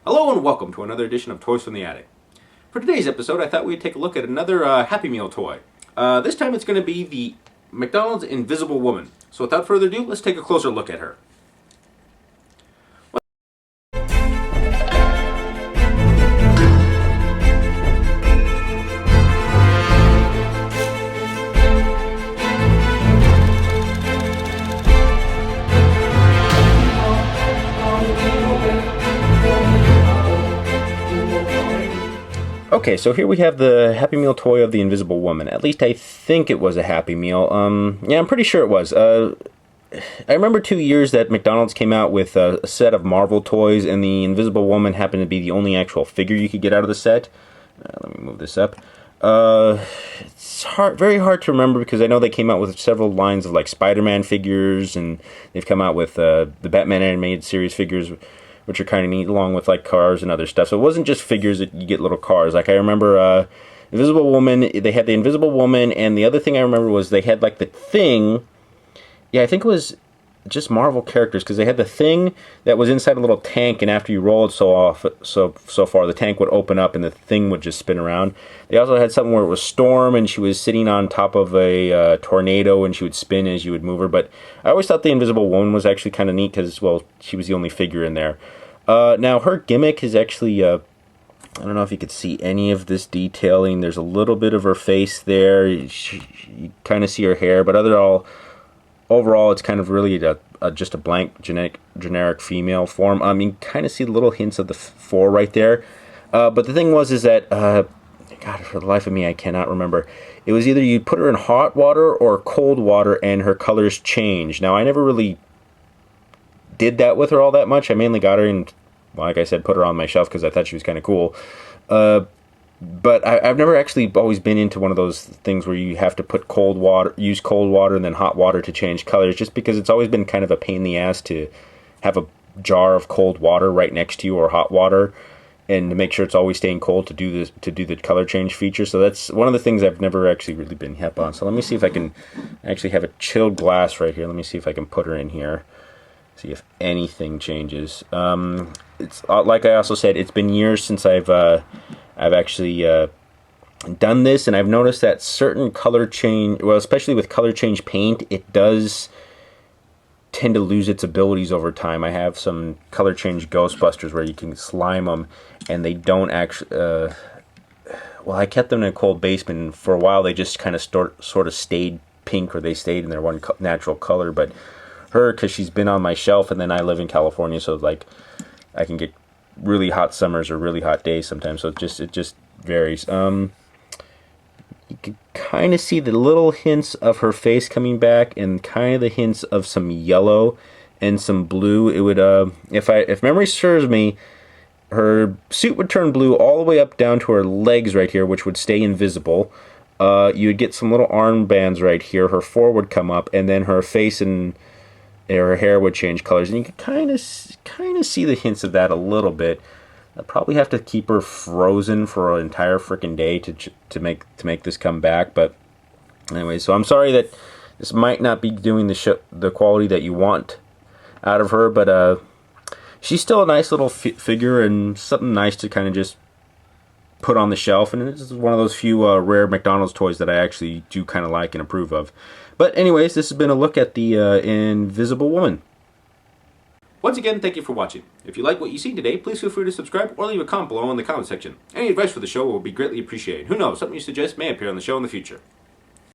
Hello and welcome to another edition of Toys from the Attic. For today's episode, I thought we'd take a look at another Happy Meal toy. This time it's going to be the McDonald's Invisible Woman. So without further ado, let's take a closer look at her. Okay, so here we have the Happy Meal toy of the Invisible Woman. At least I think it was a Happy Meal. Yeah, I'm pretty sure it was. I remember 2 years that McDonald's came out with a set of Marvel toys, and the Invisible Woman happened to be the only actual figure you could get out of the set. Let me move this up. It's very hard to remember because I know they came out with several lines of like Spider-Man figures, and they've come out with the Batman animated series figures, which are kind of neat, along with like cars and other stuff. So it wasn't just figures that you get little cars. Like I remember Invisible Woman, they had the Invisible Woman, and the other thing I remember was they had like the Thing. Yeah, I think it was just Marvel characters, because they had the Thing that was inside a little tank, and after you rolled so far, the tank would open up and the Thing would just spin around. They also had something where it was Storm, and she was sitting on top of a tornado, and she would spin as you would move her. But I always thought the Invisible Woman was actually kind of neat, because, well, she was the only figure in there. Now, her gimmick is actually, I don't know if you could see any of this detailing. There's a little bit of her face there. You kind of see her hair, but overall, it's kind of really just a blank generic female form. You kind of see little hints of the four right there. But the thing is that, God, for the life of me, I cannot remember. It was either you put her in hot water or cold water, and her colors change. Now, I never really did that with her all that much. I mainly got her and, like I said, put her on my shelf because I thought she was kind of cool. But I've never actually always been into one of those things where you have to use cold water and then hot water to change colors, just because it's always been kind of a pain in the ass to have a jar of cold water right next to you, or hot water, and to make sure it's always staying cold to do the color change feature. So that's one of the things I've never actually really been hip on. So let me see if I can actually have a chilled glass right here. Let me see if I can put her in here. See if anything changes. It's like I also said, it's been years since I've actually done this, and I've noticed that certain color change, well, especially with color change paint, it does tend to lose its abilities over time. I have some color change Ghostbusters where you can slime them, and they don't actually. Well, I kept them in a cold basement, and for a while they just kind of sort of stayed pink, or they stayed in their one natural color, but her, because she's been on my shelf, and then I live in California, so like I can get really hot summers or really hot days sometimes, so it just varies. You can kind of see the little hints of her face coming back, and kind of the hints of some yellow and some blue. It would if memory serves me, her suit would turn blue all the way up down to her legs right here, which would stay invisible. You would get some little armbands right here. Her fur would come up, and then her face and her hair would change colors, and you can kind of see the hints of that a little bit. I'd probably have to keep her frozen for an entire freaking day to make this come back. But anyway, so I'm sorry that this might not be doing the quality that you want out of her, but she's still a nice little figure, and something nice to kind of just put on the shelf, and this is one of those few rare McDonald's toys that I actually do kind of like and approve of. But anyways, this has been a look at the Invisible Woman. Once again, thank you for watching. If you like what you see today, please feel free to subscribe or leave a comment below in the comment section. Any advice for the show will be greatly appreciated. Who knows, something you suggest may appear on the show in the future.